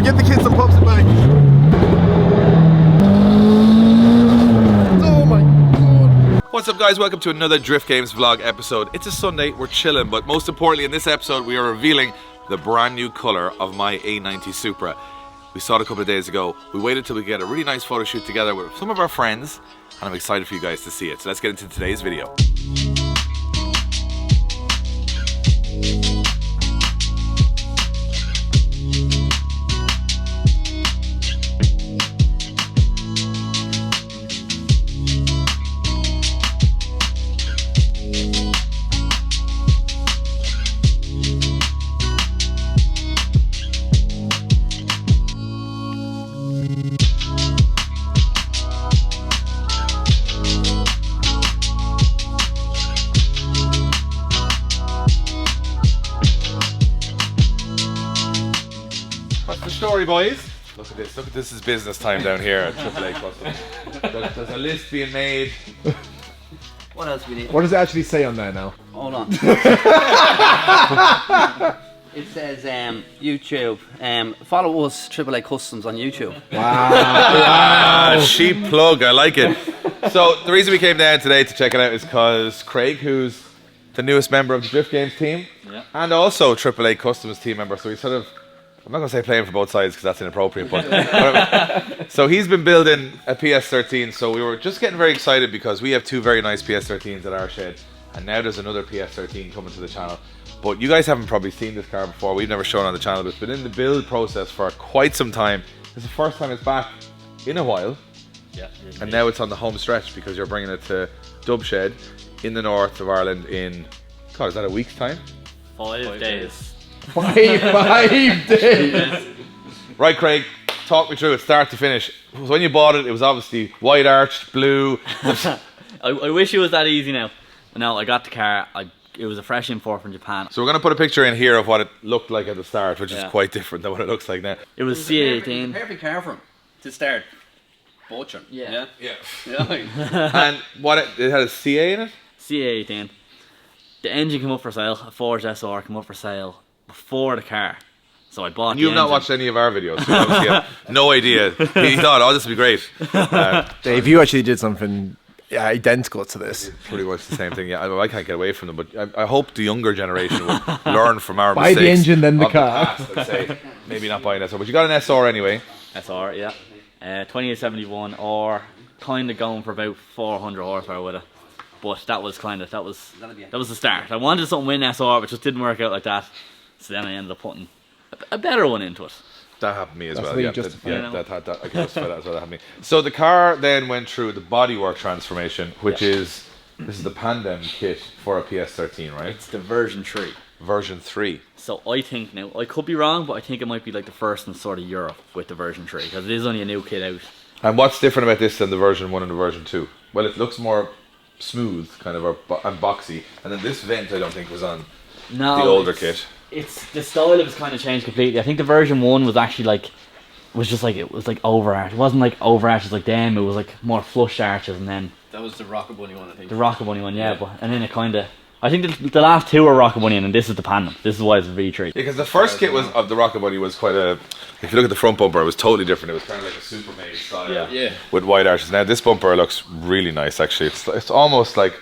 Give the kids some pops and bangs. Oh my god. What's up guys, welcome to another Drift Games vlog episode. It's a Sunday, we're chilling, but most importantly in this episode we are revealing the brand new colour of my A90 Supra. We saw it a couple of days ago. We waited till we get a really nice photo shoot together with some of our friends, and I'm excited for you guys to see it. So let's get into today's video. Story, boys. Look at this. Look at this is business time down here at AAA Customs. There's a list being made. What else we need? What does it actually say on there now? Hold on. It says YouTube. Follow us AAA Customs on YouTube. Wow. Cheap plug. I like it. So the reason we came down today to check it out is because Craig, who's the newest member of the Drift Games team, and also AAA Customs team member, so we sort of, I'm not going to say playing for both sides because that's inappropriate, but so he's been building a PS13, so we were just getting very excited because we have two very nice PS13s at our shed, and now there's another PS13 coming to the channel. But you guys haven't probably seen this car before, we've never shown it on the channel, but it's been in the build process for quite some time. It's the first time it's back in a while, and now it's on the home stretch because you're bringing it to Dub Shed in the north of Ireland in, God, is that a week's time? 5 days. Five days. Right, Craig, talk me through it start to finish. When you bought it, it was obviously white arched, blue. I wish it was that easy now. No, I got the car. It was a fresh import from Japan. So we're going to put a picture in here of what it looked like at the start, which is quite different than what it looks like now. It was C18. Perfect car for him to start. Butcher. Yeah. Yeah. And what it had a CA in it? C18. The engine came up for sale. A Forge SR came up for sale before the car. So I bought And you've the not engine. watched any of our videos, so you obviously have no idea. He thought, oh, this would be great. Dave, you actually did something identical to this. Pretty much the same thing, yeah. I can't get away from them, but I hope the younger generation will learn from our Buy mistakes. the engine, then the of car. past, I'd say. Maybe not buying an SR, but you got an SR anyway. SR, yeah. 2871 or kind of going for about 400 horsepower with it. But that was the start. I wanted something with an SR, but just didn't work out like that. So then I ended up putting a better one into it. That happened to me as That's well. what Yeah, you justified. that I can justify that as well. That happened to me. So the car then went through the bodywork transformation, which is this is the Pandem kit for a PS13, right? It's the version 3. Version 3. So I think now, I could be wrong, but I think it might be like the first in sort of Europe with the version 3, because it is only a new kit out. And what's different about this than the version 1 and the version 2? Well, it looks more smooth, kind of, and boxy. And then this vent, I don't think, was on the older kit. It's the style of it's kind of changed completely. I think the version 1 was actually like, it was like over arch. It wasn't like over arches like them. It was like more flush arches, and then That was the Rocker Bunny one, I think. the Rocker Bunny one, but and then it kind of. I think the last two were Rocker Bunny, and this is the Pandem. This is why it's a V3. Yeah, because the first kit was of the Rocket Bunny was quite a. If you look at the front bumper, it was totally different. It was kind of like a super made style, with white arches. Now this bumper looks really nice. Actually, it's almost like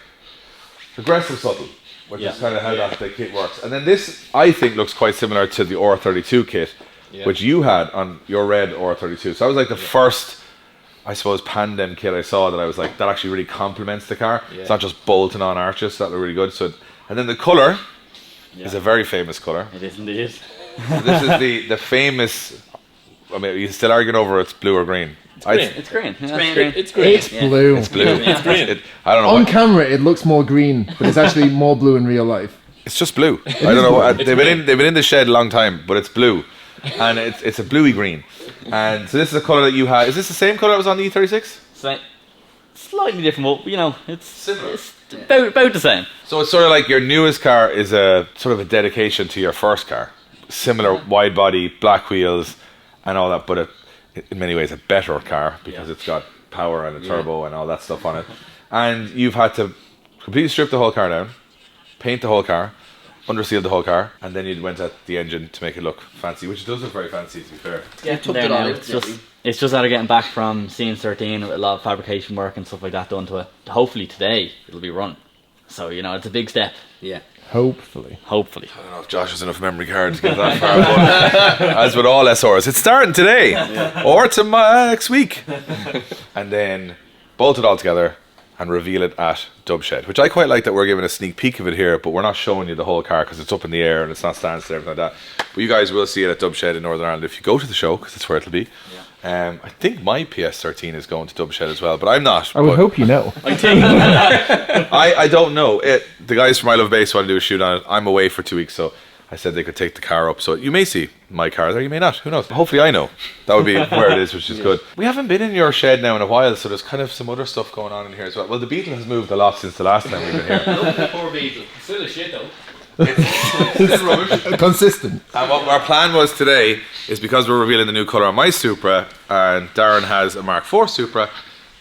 aggressive subtle, which is kind of how the kit works. And then this, I think, looks quite similar to the R32 kit, which you had on your red R32. So that was like the first, I suppose, Pandem kit I saw that I was like, that actually really complements the car. It's not just bolting on arches. So that looked really good. So, and then the color is a very famous color. It is indeed. So this is the famous. I mean, you still arguing over it's blue or green. It's green. It's green. It's blue. It's blue. It's green. I don't know. On camera, it looks more green, but it's actually more blue in real life. It's just blue. I don't know. They've been in the shed a long time, but it's blue, and it's a bluey green. And so this is a color that you had. Is this the same color that was on the E36? Slightly different, but you know, it's Similar. It's about the same. So it's sort of like your newest car is a sort of a dedication to your first car. Similar wide body, black wheels, and all that, but in many ways a better car because it's got power and a turbo and all that stuff on it. And you've had to completely strip the whole car down, paint the whole car, undersealed the whole car, and then you went at the engine to make it look fancy, which it does look very fancy, to be fair. Yeah, took There it now, on. it's just out of getting back from CN13 with a lot of fabrication work and stuff like that done to it. Hopefully today it'll be run. So, you know, it's a big step. Yeah. Hopefully. Hopefully. I don't know if Josh has enough memory card to get that far, but as with all SRs, it's starting today or next week. And then bolt it all together and reveal it at Dubshed, which I quite like that we're giving a sneak peek of it here, but we're not showing you the whole car because it's up in the air and it's not standing still, everything like that. But you guys will see it at Dubshed in Northern Ireland if you go to the show, because that's where it'll be. I think my PS13 is going to Dubshed as well, but I'm not. I would hope you know. I think. I don't know. The guys from I Love Base want to do a shoot on it. I'm away for 2 weeks, so I said they could take the car up. So you may see my car there, you may not. Who knows? Hopefully I know. That would be where it is, which is good. We haven't been in your shed now in a while, so there's kind of some other stuff going on in here as well. Well, the Beetle has moved a lot since the last time we've been here. Poor Beetle. Still a shit though. It's rubbish. Consistent. And what our plan was today is, because we're revealing the new colour on my Supra, and Darren has a Mark 4 Supra,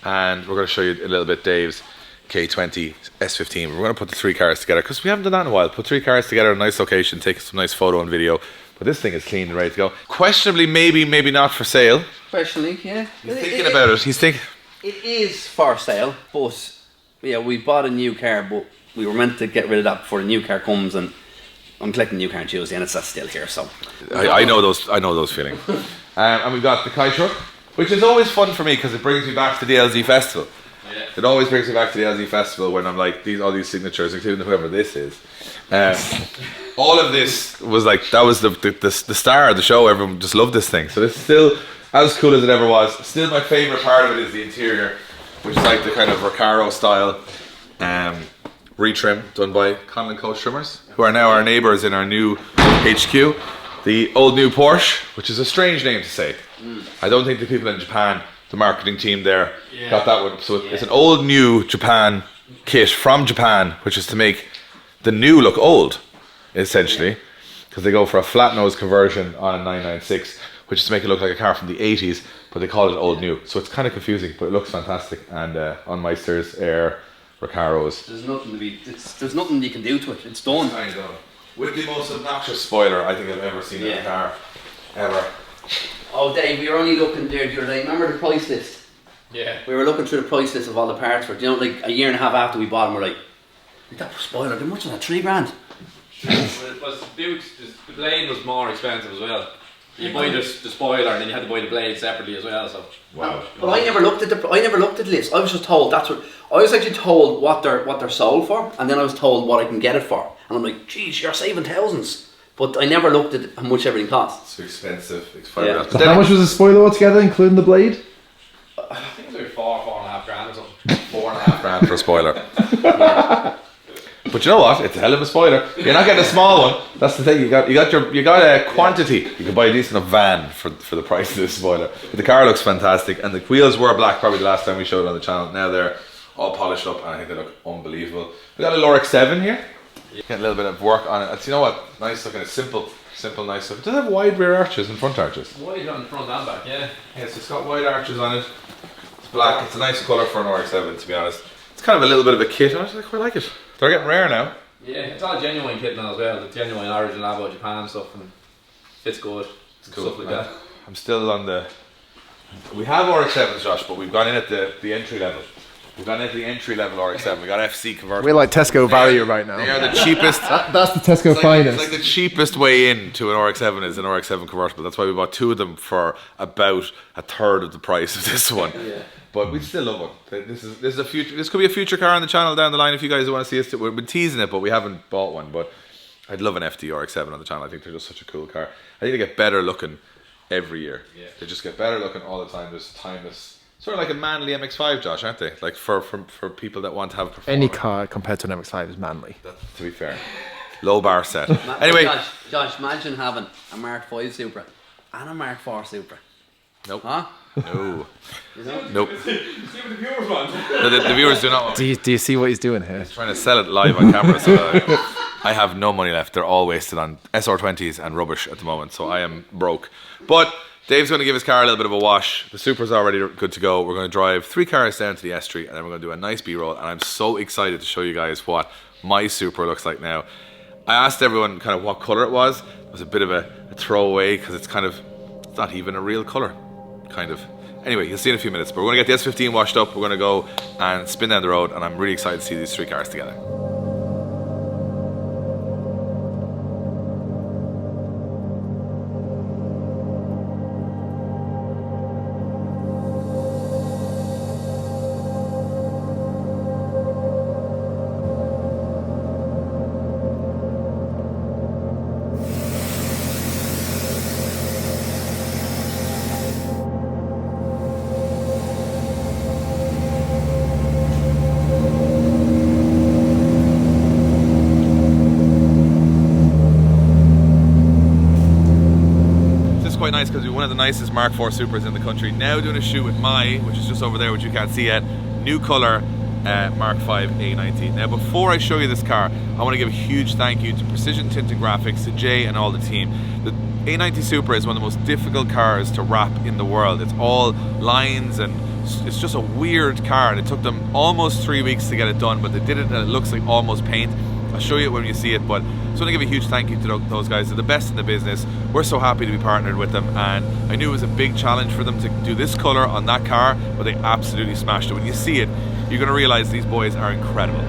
and we're going to show you a little bit Dave's K20 S15. We're going to put the 3 cars together because we haven't done that in a while. Put 3 cars together in a nice location, take some nice photo and video. But this thing is clean and ready to go. Questionably, maybe not for sale. Personally, yeah. He's thinking about it. He's thinking. It is for sale, but yeah, we bought a new car, but we were meant to get rid of that before the new car comes, and I'm collecting the new car on Tuesday, and it's still here. So I know those feelings. And we've got the Kai truck, which is always fun for me because it brings me back to the LZ Festival. Yeah. It always brings me back to the LZ Festival when I'm like all these signatures, including whoever this is. All of this was like, that was the star of the show. Everyone just loved this thing. So this is still as cool as it ever was. Still, my favourite part of it is the interior, which is like the kind of Recaro style retrim done by Conlon Coach Trimmers, who are now our neighbours in our new HQ. The old new Porsche, which is a strange name to say. I don't think the people in Japan, the marketing team there, got that one. So it's an old new Japan kit from Japan, which is to make the new look old, essentially, because they go for a flat nose conversion on a 996, which is to make it look like a car from the 80s, but they call it old new. So it's kind of confusing, but it looks fantastic. And on Meisters, Air, Recaros. there's nothing you can do to it. It's done. I know. With the most obnoxious spoiler I think I've ever seen in a car, ever. Oh, Dave, we were only looking there the other day. Remember the price list? Yeah. We were looking through the price list of all the parts for it. You know, like a year and a half after we bought them, we're like, that spoiler, how much was that? $3,000? It was the blade was more expensive as well. You buy the spoiler and then you had to buy the blade separately as well. So Wow. But I never looked at the list. I was just told I was actually told what they're sold for, and then I was told what I can get it for, and I'm like, geez, you're saving thousands. But I never looked at how much everything costs. It's expensive. Yeah. So how much was the spoiler altogether, including the blade? I think it was about $4.5 grand or something. $4.5 for a spoiler. But you know what? It's a hell of a spoiler. You're not getting a small one. That's the thing. You got a quantity. You can buy a decent enough van for the price of this spoiler. But the car looks fantastic, and the wheels were black probably the last time we showed it on the channel. Now they're all polished up, and I think they look unbelievable. We got a Loric 7 here. Get a little bit of work on it. You know what? Nice looking. It's simple, nice look. It does have wide rear arches and front arches. Wide on the front and back, yeah. Yes, it's got wide arches on it. It's black. It's a nice colour for an RX-7, to be honest. It's kind of a little bit of a kit. I quite like it. They're getting rare now. Yeah, it's all genuine kit now as well. The genuine origin Labo Japan stuff, and fits good. It's cool. Stuff like that. I'm still on the. We have RX-7s, Josh, but we've gone in at the entry level. We've gone into the entry level RX-7. We got FC convertible. We're like Tesco value right now. They are the cheapest. That's the Tesco finest. It's like the cheapest way into an RX-7 is an RX-7 convertible. That's why we bought 2 of them for about a third of the price of this one. Yeah. But we still love one. This is a future. This could be a future car on the channel down the line if you guys want to see us. We've been teasing it, but we haven't bought one. But I'd love an FD RX-7 on the channel. I think they're just such a cool car. I think they get better looking every year. Yeah. They just get better looking all the time. There's timeless. Sort of like a manly MX-5, Josh, aren't they? Like for people that want to have performance. Any car compared to an MX-5 is manly. To be fair. Low bar set. Anyway. Josh, imagine having a Mark 5 Supra and a Mark 4 Supra. Nope. Huh? No. You know? Nope. See what the viewers want. The viewers do not want. Do you see what he's doing here? He's trying to sell it live on camera, so I have no money left. They're all wasted on SR20s and rubbish at the moment, so I am broke. But Dave's going to give his car a little bit of a wash. The Supra's already good to go. We're going to drive 3 cars down to the estuary, and then we're going to do a nice B-roll. And I'm so excited to show you guys what my Supra looks like now. I asked everyone kind of what colour it was. It was a bit of a throwaway because it's not even a real colour, kind of. Anyway, you'll see in a few minutes, but we're going to get the S15 washed up, we're going to go and spin down the road, and I'm really excited to see these three cars together. Quite nice because we're one of the nicest Mark IV Supras in the country. Now doing a shoot with which is just over there, which you can't see yet, new colour Mark V A90. Now before I show you this car, I want to give a huge thank you to Precision Tinted Graphics, to Jay and all the team. The A90 Supra is one of the most difficult cars to wrap in the world. It's all lines and it's just a weird car, and it took them almost 3 weeks to get it done, but they did it and it looks like almost paint. I'll show you it when you see it, but I just want to give a huge thank you to those guys. They're the best in the business. We're so happy to be partnered with them, and I knew it was a big challenge for them to do this colour on that car, but they absolutely smashed it. When you see it, you're going to realise these boys are incredible.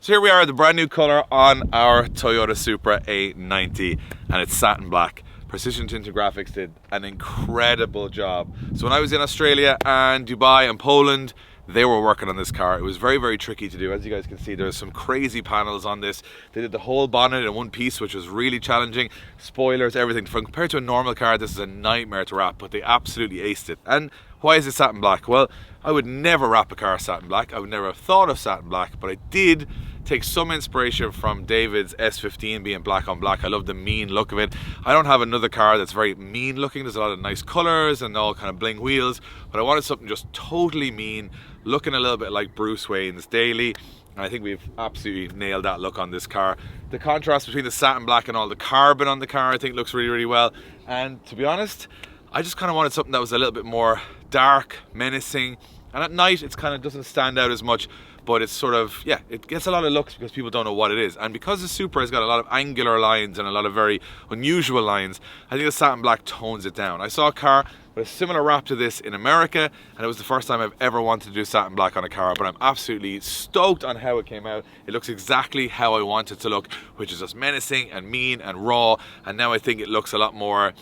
So here we are, the brand new colour on our Toyota Supra A90, and it's satin black. Precision Tinted Graphics did an incredible job. So when I was in Australia and Dubai and Poland, they were working on this car. It was very, very tricky to do. As you guys can see, there's some crazy panels on this. They did the whole bonnet in one piece, which was really challenging. Spoilers, everything. Compared to a normal car, this is a nightmare to wrap, but they absolutely aced it. And why is it satin black? Well, I would never wrap a car satin black. I would never have thought of satin black, but I did take some inspiration from David's S15 being black on black. I love the mean look of it. I don't have another car that's very mean looking. There's a lot of nice colors and all kind of bling wheels, but I wanted something just totally mean, looking a little bit like Bruce Wayne's daily. And I think we've absolutely nailed that look on this car. The contrast between the satin black and all the carbon on the car, I think looks really, really well. And to be honest, I just kind of wanted something that was a little bit more dark, menacing, and at night it kind of doesn't stand out as much, but it's sort of, yeah, it gets a lot of looks because people don't know what it is. And because the Supra has got a lot of angular lines and a lot of very unusual lines, I think the satin black tones it down. I saw a car with a similar wrap to this in America, and it was the first time I've ever wanted to do satin black on a car, but I'm absolutely stoked on how it came out. It looks exactly how I want it to look, which is just menacing and mean and raw, and now I think it looks a lot more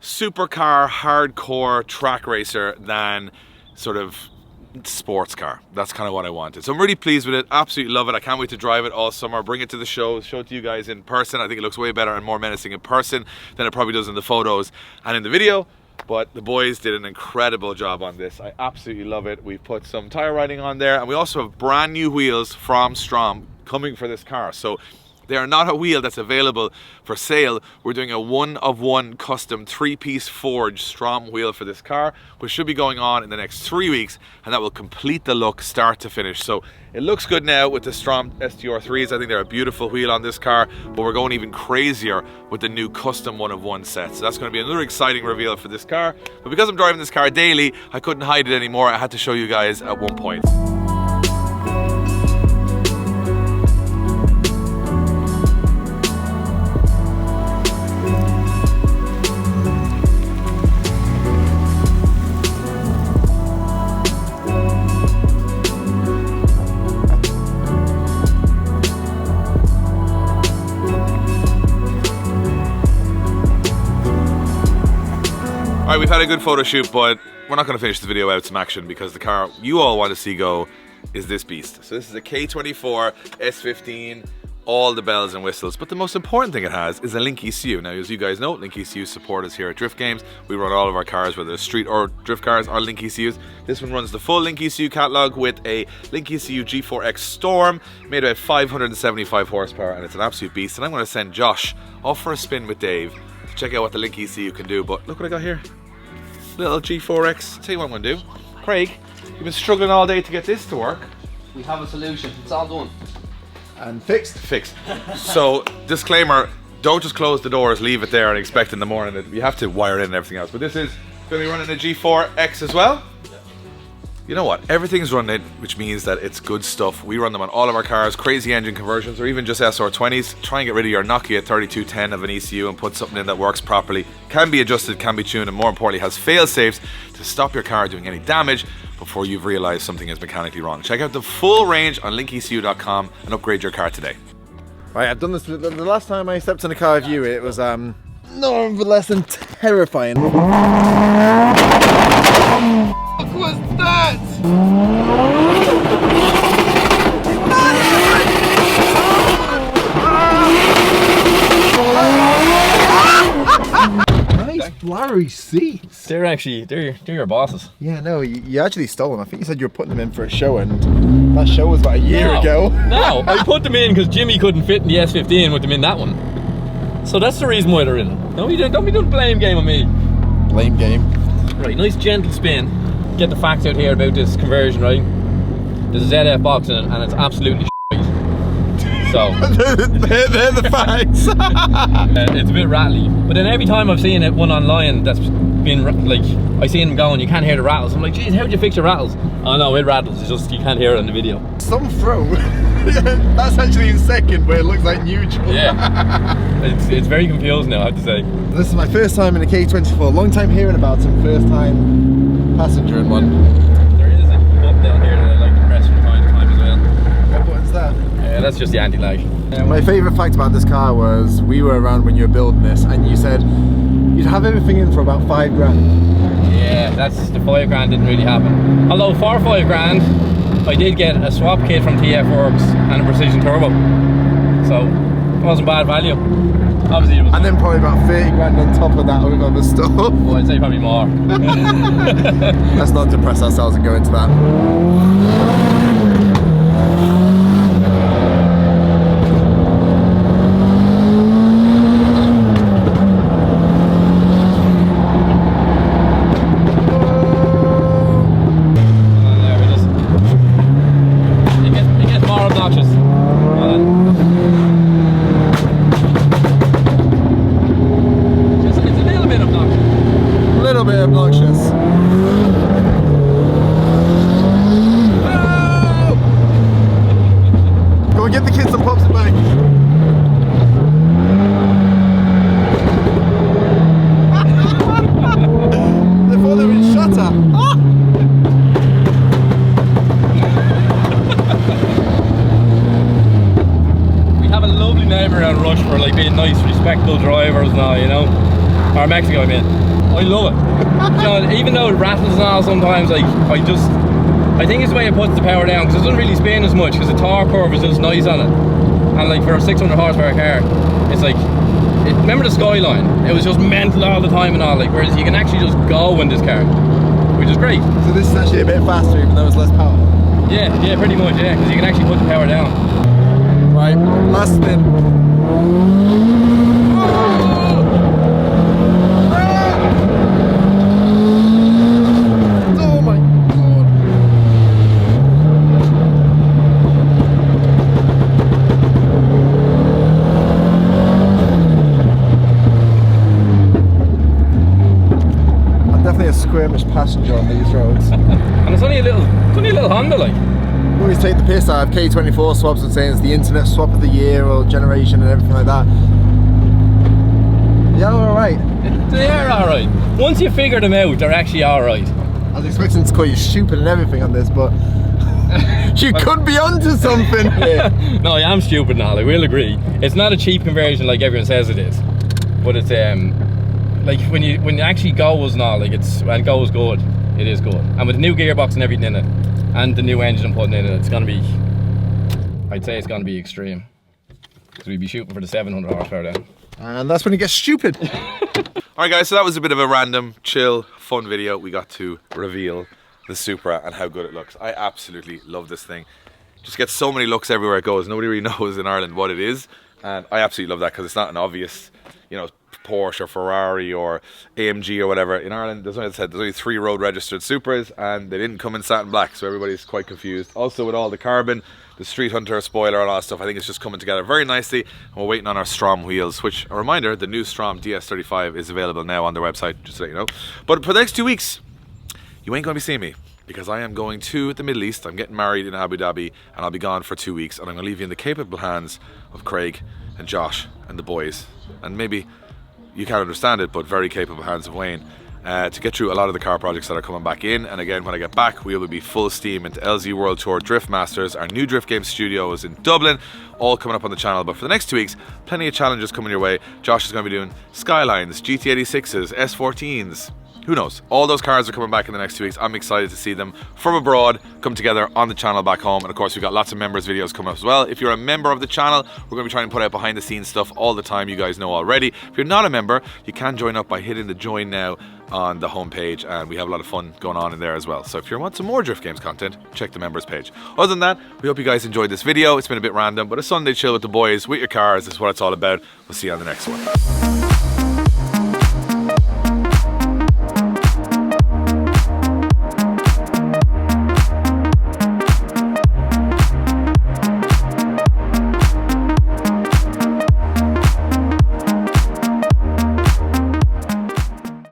supercar, hardcore track racer than sort of sports car. That's kind of what I wanted. So I'm really pleased with it, absolutely love it. I can't wait to drive it all summer, bring it to the show it to you guys in person. I think it looks way better and more menacing in person than it probably does in the photos and in the video. But the boys did an incredible job on this. I absolutely love it. We've put some tire riding on there, and we also have brand new wheels from Strom coming for this car. So they are not a wheel that's available for sale. We're doing a one-of-one custom 3-piece forged Strom wheel for this car, which should be going on in the next 3 weeks, and that will complete the look start to finish. So it looks good now with the Strom STR3s. I think they're a beautiful wheel on this car, but we're going even crazier with the new custom one-of-one set. So that's going to be another exciting reveal for this car. But because I'm driving this car daily, I couldn't hide it anymore. I had to show you guys at one point. Alright, we've had a good photo shoot, but we're not going to finish the video without some action because the car you all want to see go is this beast. So this is a K24 S15, all the bells and whistles, but the most important thing it has is a link ECU. Now, as you guys know, link ECU support us here at Drift Games. We run all of our cars, whether it's street or drift cars, are link ECUs. This one runs the full link ECU catalog with a link ECU G4X Storm, made about 575 horsepower, and it's an absolute beast. And I'm going to send Josh off for a spin with Dave to check out what the link ECU can do. But look what I got here. Little G4X. Tell you what I'm going to do. Craig, you've been struggling all day to get this to work. We have a solution. It's all done. And fixed. Fixed. So, disclaimer, don't just close the doors, leave it there and expect in the morning that you have to wire it in and everything else. But this is going to be running a G4X as well. You know what? Everything's running it, which means that it's good stuff. We run them on all of our cars, crazy engine conversions, or even just SR20s. Try and get rid of your Nokia 3210 of an ECU and put something in that works properly. Can be adjusted, can be tuned, and more importantly, has fail-safes to stop your car doing any damage before you've realized something is mechanically wrong. Check out the full range on linkecu.com and upgrade your car today. Right, I've done this. The last time I stepped in a car with you, it was no but less than terrifying. What was that? Nice blurry seats. They're your bosses. Yeah, no, you actually stole them. I think you said you were putting them in for a show, and that show was about a year ago. No, I put them in because Jimmy couldn't fit in the S15 and put them in that one. So that's the reason why they're in them. Don't be doing the blame game on me. Blame game. Right, nice gentle spin. Get the facts out here about this conversion, right? There's a ZF box in it and it's absolutely shite. So they're the facts. it's a bit rattly. But then every time I've seen it one online that's been like, I seen them going, you can't hear the rattles. I'm like, geez, how'd you fix your rattles? Oh no, it rattles, it's just you can't hear it in the video. Some throw. That's actually in second, but it looks like neutral. Yeah. it's very confusing now, I have to say. This is my first time in a K24. Long time hearing about them, first time passenger in one. There is a button down here that I like to press from time to time as well. What button's that? Yeah, that's just the anti-lag. My favourite fact about this car was we were around when you were building this and you said you'd have everything in for about $5 grand. Yeah, that's the $5 grand didn't really happen. Although for $5 grand, I did get a swap kit from TF Works and a precision turbo. So it wasn't bad value. Obviously it was. And then probably about 30 grand on top of that with other stuff. Well, I'd say probably more. Let's not depress ourselves and go into that. Drivers now, you know, or Mexico, I mean. I love it. You know, even though it rattles and all sometimes, like, I think it's the way it puts the power down because it doesn't really spin as much because the torque curve is just nice on it. And like for a 600 horsepower car, it's like, remember the Skyline? It was just mental all the time and all, like, whereas you can actually just go in this car, which is great. So this is actually a bit faster even though it's less power? Yeah, pretty much, yeah, because you can actually put the power down. Right, last spin. Squirmish passenger on these roads. And it's only a little Honda, like. We always take the piss out of K24 swaps and saying it's the internet swap of the year or generation and everything like that. Yeah, alright. They are alright. Once you figure them out, they're actually alright. I was expecting to call you stupid and everything on this, but you could be onto something here. No, I am stupid now, like, we'll agree. It's not a cheap conversion like everyone says it is. But it's like when you actually goes and all, like and goes good, it is good. And with the new gearbox and everything in it, and the new engine I'm putting in it, it's gonna be, I'd say it's gonna be extreme. Because we'd be shooting for the 700 horsepower then. And that's when it gets stupid. Alright guys, so that was a bit of a random, chill, fun video. We got to reveal the Supra and how good it looks. I absolutely love this thing. Just gets so many looks everywhere it goes. Nobody really knows in Ireland what it is. And I absolutely love that because it's not an obvious, you know, Porsche or Ferrari or AMG or whatever. In Ireland, there's only 3 road registered Supras and they didn't come in satin black, so everybody's quite confused. Also with all the carbon, the Street Hunter spoiler and all that stuff, I think it's just coming together very nicely. And we're waiting on our Strom wheels, which, a reminder, the new Strom DS35 is available now on their website, just to let you know. But for the next 2 weeks, you ain't going to be seeing me because I am going to the Middle East. I'm getting married in Abu Dhabi and I'll be gone for 2 weeks, and I'm going to leave you in the capable hands of Craig and Josh and the boys, and maybe you can't understand it, but very capable hands of Wayne, to get through a lot of the car projects that are coming back in. And again, when I get back, we will be full steam into LZ World Tour Drift Masters, our new Drift Game studios in Dublin, all coming up on the channel. But for the next 2 weeks, plenty of challenges coming your way. Josh is going to be doing Skylines, GT86s, S14s, who knows? All those cars are coming back in the next 2 weeks. I'm excited to see them from abroad come together on the channel back home. And of course, we've got lots of members videos coming up as well. If you're a member of the channel, we're going to be trying to put out behind the scenes stuff all the time. You guys know already. If you're not a member, you can join up by hitting the join now on the homepage, and we have a lot of fun going on in there as well. So if you want some more Drift Games content, check the members page. Other than that, we hope you guys enjoyed this video. It's been a bit random, but a Sunday chill with the boys, with your cars, is what it's all about. We'll see you on the next one.